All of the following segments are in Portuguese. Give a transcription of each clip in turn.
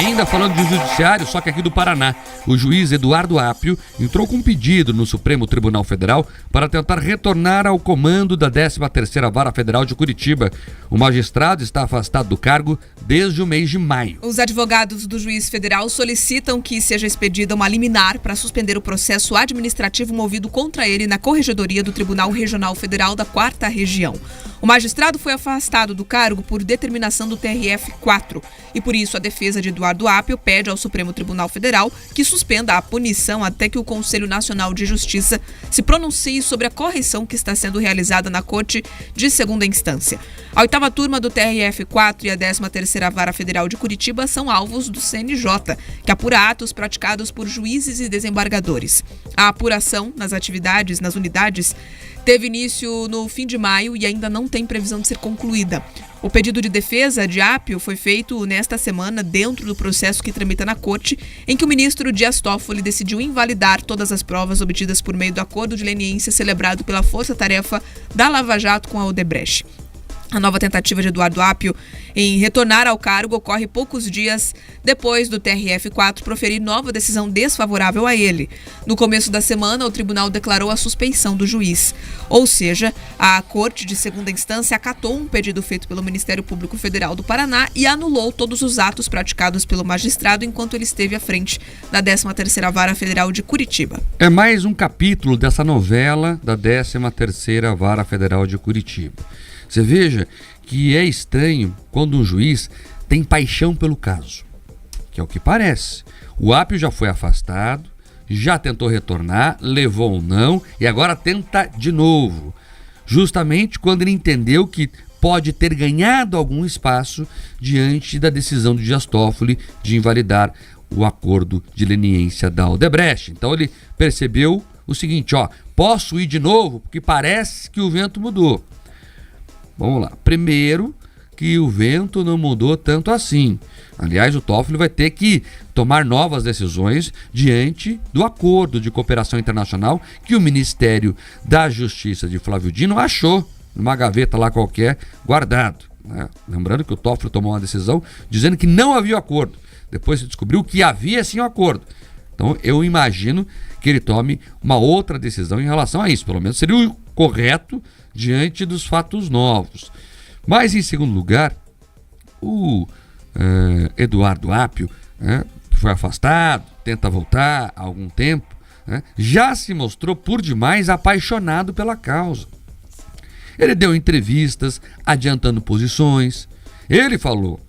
Ainda falando de judiciário, só que aqui do Paraná, o juiz Eduardo Apio entrou com um pedido no Supremo Tribunal Federal para tentar retornar ao comando da 13ª Vara Federal de Curitiba. O magistrado está afastado do cargo desde o mês de maio. Os advogados do juiz federal solicitam que seja expedida uma liminar para suspender o processo administrativo movido contra ele na Corregedoria do Tribunal Regional Federal da 4ª Região. O magistrado foi afastado do cargo por determinação do TRF-4 e, por isso, a defesa de Eduardo Apio pede ao Supremo Tribunal Federal que suspenda a punição até que o Conselho Nacional de Justiça se pronuncie sobre a correção que está sendo realizada na Corte de Segunda Instância. A 8ª turma do TRF-4 e a 13ª Vara Federal de Curitiba são alvos do CNJ, que apura atos praticados por juízes e desembargadores. A apuração nas atividades, nas unidades, teve início no fim de maio e ainda não tem previsão de ser concluída. O pedido de defesa de Apio foi feito nesta semana dentro do processo que tramita na Corte, em que o ministro Dias Toffoli decidiu invalidar todas as provas obtidas por meio do acordo de leniência celebrado pela Força-Tarefa da Lava Jato com a Odebrecht. A nova tentativa de Eduardo Apio em retornar ao cargo ocorre poucos dias depois do TRF-4 proferir nova decisão desfavorável a ele. No começo da semana, o tribunal declarou a suspeição do juiz. Ou seja, a Corte de Segunda Instância acatou um pedido feito pelo Ministério Público Federal do Paraná e anulou todos os atos praticados pelo magistrado enquanto ele esteve à frente da 13ª Vara Federal de Curitiba. É mais um capítulo dessa novela da 13ª Vara Federal de Curitiba. Você veja que é estranho quando um juiz tem paixão pelo caso, que é o que parece. O Apio já foi afastado, já tentou retornar, levou um não e agora tenta de novo. Justamente quando ele entendeu que pode ter ganhado algum espaço diante da decisão do Dias Toffoli de invalidar o acordo de leniência da Odebrecht. Então ele percebeu o seguinte, posso ir de novo porque parece que o vento mudou. Vamos lá. Primeiro, que o vento não mudou tanto assim. Aliás, o Toffoli vai ter que tomar novas decisões diante do acordo de cooperação internacional que o Ministério da Justiça de Flávio Dino achou numa gaveta lá qualquer, guardado, né? Lembrando que o Toffoli tomou uma decisão dizendo que não havia acordo. Depois se descobriu que havia sim um acordo. Então, eu imagino que ele tome uma outra decisão em relação a isso. Pelo menos seria o correto diante dos fatos novos. Mas, em segundo lugar, o Eduardo Apio, que foi afastado, tenta voltar há algum tempo, já se mostrou por demais apaixonado pela causa. Ele deu entrevistas adiantando posições. Ele falou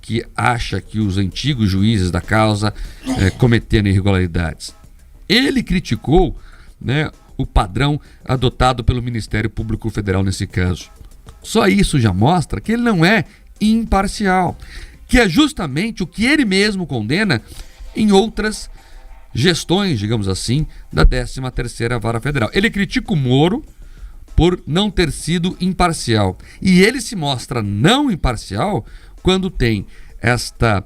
que acha que os antigos juízes da causa cometeram irregularidades. Ele criticou, o padrão adotado pelo Ministério Público Federal nesse caso. Só isso já mostra que ele não é imparcial, que é justamente o que ele mesmo condena em outras gestões, digamos assim, da 13ª Vara Federal. Ele critica o Moro por não ter sido imparcial. E ele se mostra não imparcial quando tem esta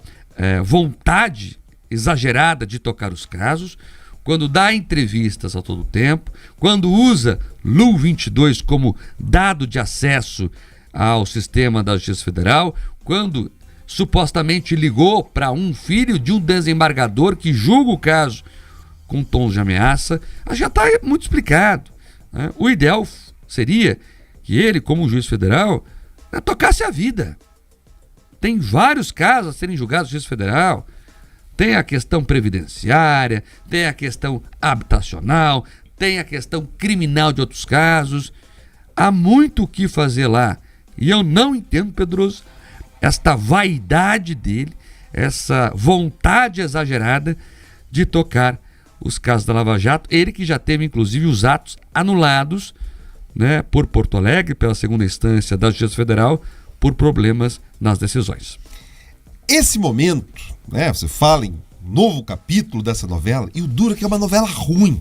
vontade exagerada de tocar os casos, quando dá entrevistas a todo tempo, quando usa LUU 22 como dado de acesso ao sistema da Justiça Federal, quando supostamente ligou para um filho de um desembargador que julga o caso com tons de ameaça, já está muito explicado, né? O ideal seria que ele, como juiz federal, tocasse a vida. Tem vários casos a serem julgados na Justiça Federal. Tem a questão previdenciária, tem a questão habitacional, tem a questão criminal de outros casos. Há muito o que fazer lá. E eu não entendo, Pedroso, esta vaidade dele, essa vontade exagerada de tocar os casos da Lava Jato. Ele que já teve, inclusive, os atos anulados, por Porto Alegre, pela segunda instância da Justiça Federal, por problemas nas decisões. Esse momento, você fala em novo capítulo dessa novela, e o duro é que é uma novela ruim.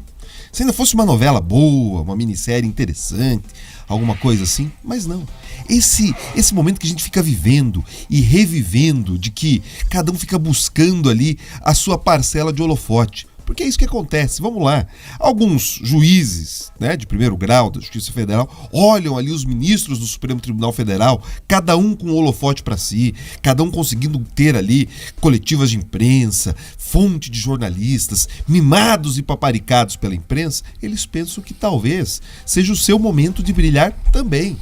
Se ainda fosse uma novela boa, uma minissérie interessante, alguma coisa assim, mas não. Esse momento que a gente fica vivendo e revivendo, de que cada um fica buscando ali a sua parcela de holofote. Porque é isso que acontece. Vamos lá. Alguns juízes, né, de primeiro grau da Justiça Federal olham ali os ministros do Supremo Tribunal Federal, cada um com um holofote para si, cada um conseguindo ter ali coletivas de imprensa, fonte de jornalistas, mimados e paparicados pela imprensa. Eles pensam que talvez seja o seu momento de brilhar também.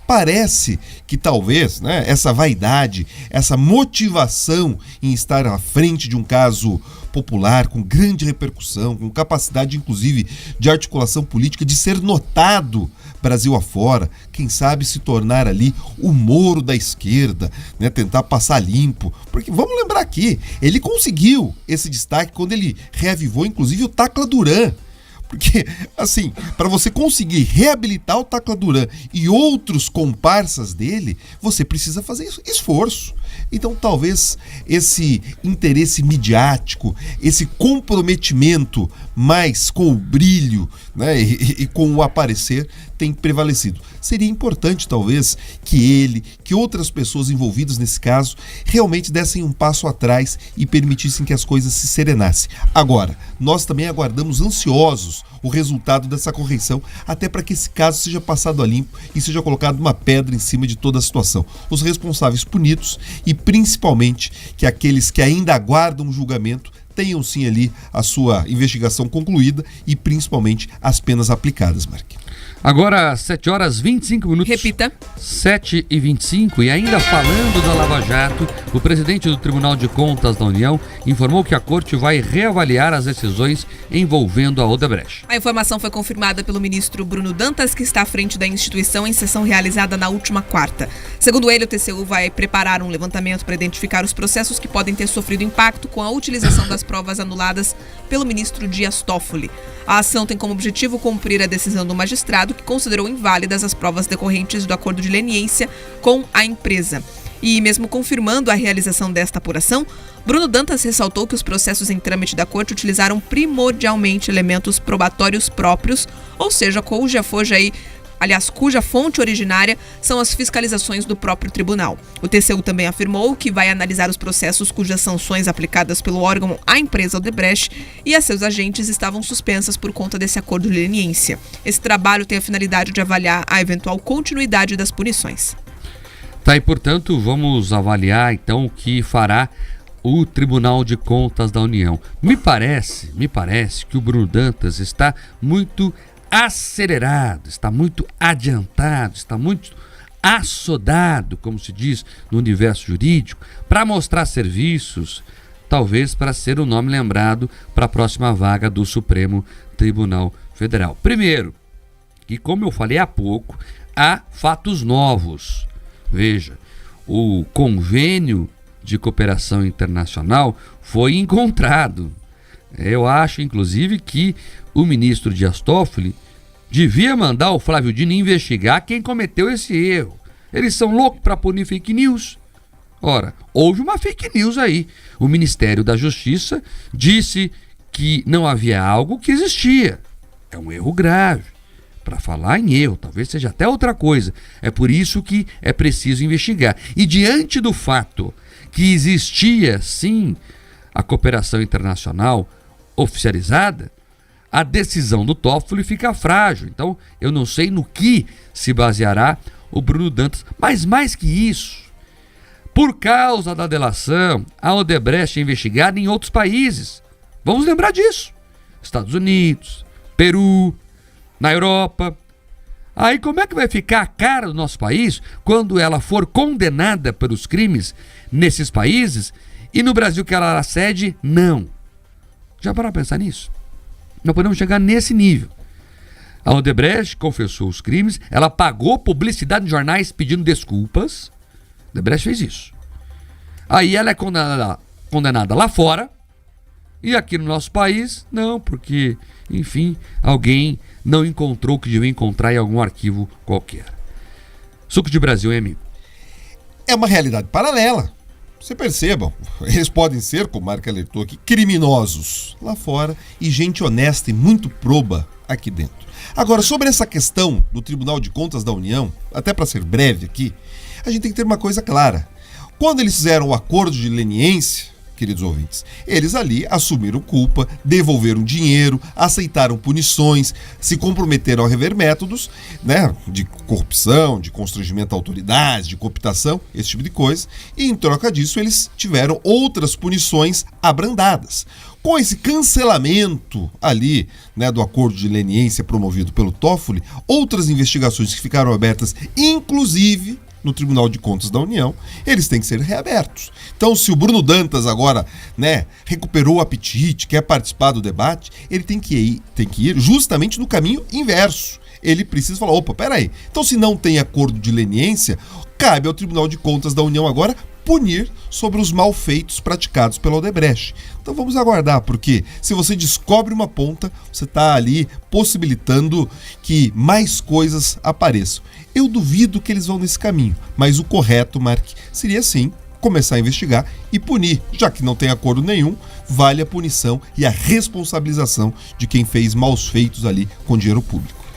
Parece que talvez, né, essa vaidade, essa motivação em estar à frente de um caso popular, com grande repercussão, com capacidade inclusive de articulação política, de ser notado Brasil afora, quem sabe se tornar ali o Moro da esquerda, né, tentar passar limpo, porque vamos lembrar aqui, ele conseguiu esse destaque quando ele reavivou inclusive o Tacla Duran. Porque, assim, para você conseguir reabilitar o Tacla Duran e outros comparsas dele, você precisa fazer esforço. Então, talvez esse interesse midiático, esse comprometimento mais com o brilho, né, e com o aparecer, tem prevalecido. Seria importante, talvez, que ele, que outras pessoas envolvidas nesse caso, realmente dessem um passo atrás e permitissem que as coisas se serenassem. Agora, nós também aguardamos ansiosos o resultado dessa correção, até para que esse caso seja passado a limpo e seja colocado uma pedra em cima de toda a situação. Os responsáveis punidos e, principalmente, que aqueles que ainda aguardam o julgamento tenham sim ali a sua investigação concluída e principalmente as penas aplicadas, Mark. Agora, 7 horas 25 minutos. Repita. 7h25. E ainda falando da Lava Jato, o presidente do Tribunal de Contas da União informou que a corte vai reavaliar as decisões envolvendo a Odebrecht. A informação foi confirmada pelo ministro Bruno Dantas, que está à frente da instituição em sessão realizada na última quarta. Segundo ele, o TCU vai preparar um levantamento para identificar os processos que podem ter sofrido impacto com a utilização das provas anuladas pelo ministro Dias Toffoli. A ação tem como objetivo cumprir a decisão do magistrado, que considerou inválidas as provas decorrentes do acordo de leniência com a empresa. E mesmo confirmando a realização desta apuração, Bruno Dantas ressaltou que os processos em trâmite da corte utilizaram primordialmente elementos probatórios próprios, ou seja, cuja fonte originária são as fiscalizações do próprio tribunal. O TCU também afirmou que vai analisar os processos cujas sanções aplicadas pelo órgão à empresa Odebrecht e a seus agentes estavam suspensas por conta desse acordo de leniência. Esse trabalho tem a finalidade de avaliar a eventual continuidade das punições. Tá, e portanto, vamos avaliar então o que fará o Tribunal de Contas da União. Me parece que o Bruno Dantas está muito acelerado, está muito adiantado, está muito assodado, como se diz no universo jurídico, para mostrar serviços, talvez para ser o nome lembrado para a próxima vaga do Supremo Tribunal Federal. Primeiro, que como eu falei há pouco, há fatos novos. Veja, o convênio de cooperação internacional foi encontrado. Eu acho, inclusive, que o ministro Dias Toffoli devia mandar o Flávio Dino investigar quem cometeu esse erro. Eles são loucos para punir fake news. Ora, houve uma fake news aí. O Ministério da Justiça disse que não havia algo que existia. É um erro grave. Para falar em erro, talvez seja até outra coisa. É por isso que é preciso investigar. E diante do fato que existia, sim, a cooperação internacional oficializada, a decisão do Toffoli fica frágil. Então, eu não sei no que se baseará o Bruno Dantas. Mas mais que isso, por causa da delação, a Odebrecht é investigada em outros países. Vamos lembrar disso. Estados Unidos, Peru, na Europa. Aí como é que vai ficar a cara do nosso país quando ela for condenada pelos crimes nesses países e no Brasil que ela sede, não? Já pararam para pensar nisso? Nós podemos chegar nesse nível. A Odebrecht confessou os crimes, ela pagou publicidade em jornais pedindo desculpas. A Odebrecht fez isso. Aí ela é condenada lá fora e aqui no nosso país, não, porque, enfim, alguém não encontrou o que devia encontrar em algum arquivo qualquer. Suco de Brasil, hein, amigo? É uma realidade paralela. Você perceba, eles podem ser, como o Marco alertou aqui, criminosos lá fora e gente honesta e muito proba aqui dentro. Agora, sobre essa questão do Tribunal de Contas da União, até para ser breve aqui, a gente tem que ter uma coisa clara. Quando eles fizeram o acordo de leniência, queridos ouvintes? Eles ali assumiram culpa, devolveram dinheiro, aceitaram punições, se comprometeram a rever métodos, né, de corrupção, de constrangimento à autoridade, de cooptação, esse tipo de coisa, e em troca disso eles tiveram outras punições abrandadas. Com esse cancelamento ali, né, do acordo de leniência promovido pelo Toffoli, outras investigações que ficaram abertas, inclusive no Tribunal de Contas da União, eles têm que ser reabertos. Então, se o Bruno Dantas agora, né, recuperou o apetite, quer participar do debate, ele tem que ir justamente no caminho inverso. Ele precisa falar, opa, peraí, então se não tem acordo de leniência, cabe ao Tribunal de Contas da União agora punir sobre os malfeitos praticados pela Odebrecht. Então vamos aguardar, porque se você descobre uma ponta, você está ali possibilitando que mais coisas apareçam. Eu duvido que eles vão nesse caminho, mas o correto, Mark, seria sim começar a investigar e punir. Já que não tem acordo nenhum, vale a punição e a responsabilização de quem fez maus feitos ali com dinheiro público.